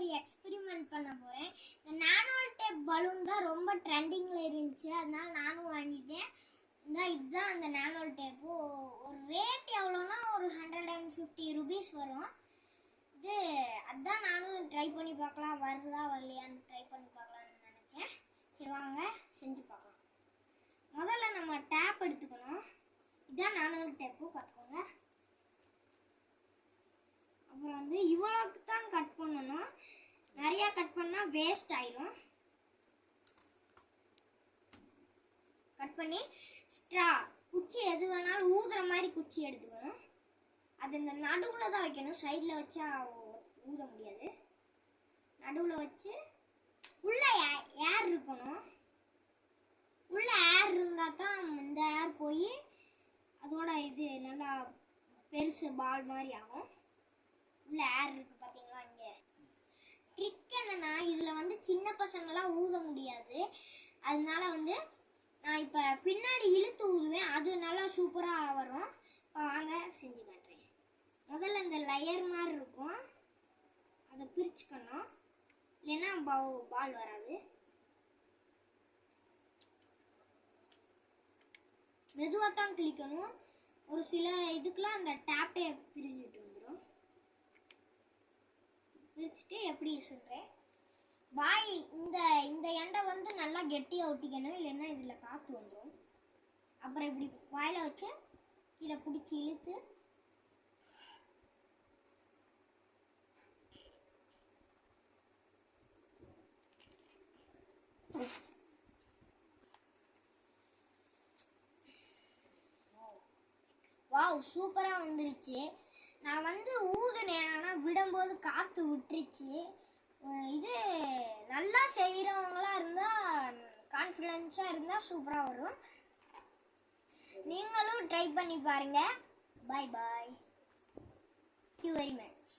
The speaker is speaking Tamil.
ஒரு எக்ஸ்பெரிமெண்ட் பண்ண போறேன். இந்த நானோ டேப் பலூன் தான் ரொம்ப ட்ரெண்டிங்ல இருந்துச்சு, அதனால நானும் வாங்கிட்டேன். இதுதான் அந்த நானோ டேப். ஒரு ரேட் எவ்வளோனா ஒரு 150 ருபீஸ் வரும். அதான் நானும் ட்ரை பண்ணி பார்க்கலாம், வருதா வரலையான்னு ட்ரை பண்ணி பார்க்கலான்னு நினச்சேன். சரி வாங்க செஞ்சு பார்க்கலாம். முதல்ல நம்ம டேப் எடுத்துக்கணும். இதுதான் நானோ டேப்பு, பார்த்துக்கோங்க. அப்புறம் இவ்வளோக்கு தான் கட் பண்ணணும். நிறைய கட் பண்ணா வேஸ்ட் ஆயிரும். கட் பண்ணி ஸ்ட்ரா குச்சி எது வேணாலும் ஊதுற மாதிரி குச்சி எடுத்துக்கணும். அது இந்த நடுவில் தான் வைக்கணும், சைடில் வச்சா ஊத முடியாது. நடுவில் வச்சு உள்ள ஏர் இருக்கணும். உள்ள ஏர் இருந்தால் தான் இந்த ஏர் போய் அதோட இது நல்லா பெருசு பால் மாதிரி ஆகும். உள்ள ஏர் இருக்கு பார்த்தீங்களா? இங்கே ட்ரிக் என்னன்னா, இதில் சின்ன பசங்களாம் ஊத முடியாது. அதனால நான் இப்போ பின்னாடி இழுத்து ஊதுவேன், அது நல்லா சூப்பராக வரும். இப்போ வாங்க செஞ்சு காட்டுறேன். முதல்ல இந்த லேயர் மாதிரி இருக்கும், அதை பிரிச்சுக்கணும், இல்லைன்னா பால் வராது. மெதுவாக தான் கிளிக்கணும். ஒரு சில இதுக்கெலாம் அந்த டேப்பே பிரிஞ்சுட்டு வந்துடும். பிரிச்சுட்டு எப்படி சொல்கிறேன், வாய் இந்த எண்டை நல்லா கெட்டியாக ஒட்டிக்கணும், இல்லைன்னா இதில் காற்று வந்துடும். அப்புறம் இப்படி வாயில் வச்சு கீழே பிடிச்சி இழுத்து வாவ் சூப்பராக வந்துருச்சு. நான் ஊதுனேன், ஆனால் விடும்போது காற்று விட்டுருச்சு. இது நல்லா செய்கிறவங்களா இருந்தால், கான்ஃபிடென்ஸாக இருந்தால் சூப்பராக வரும். நீங்களும் ட்ரை பண்ணி பாருங்கள். Bye bye. Thank you very much.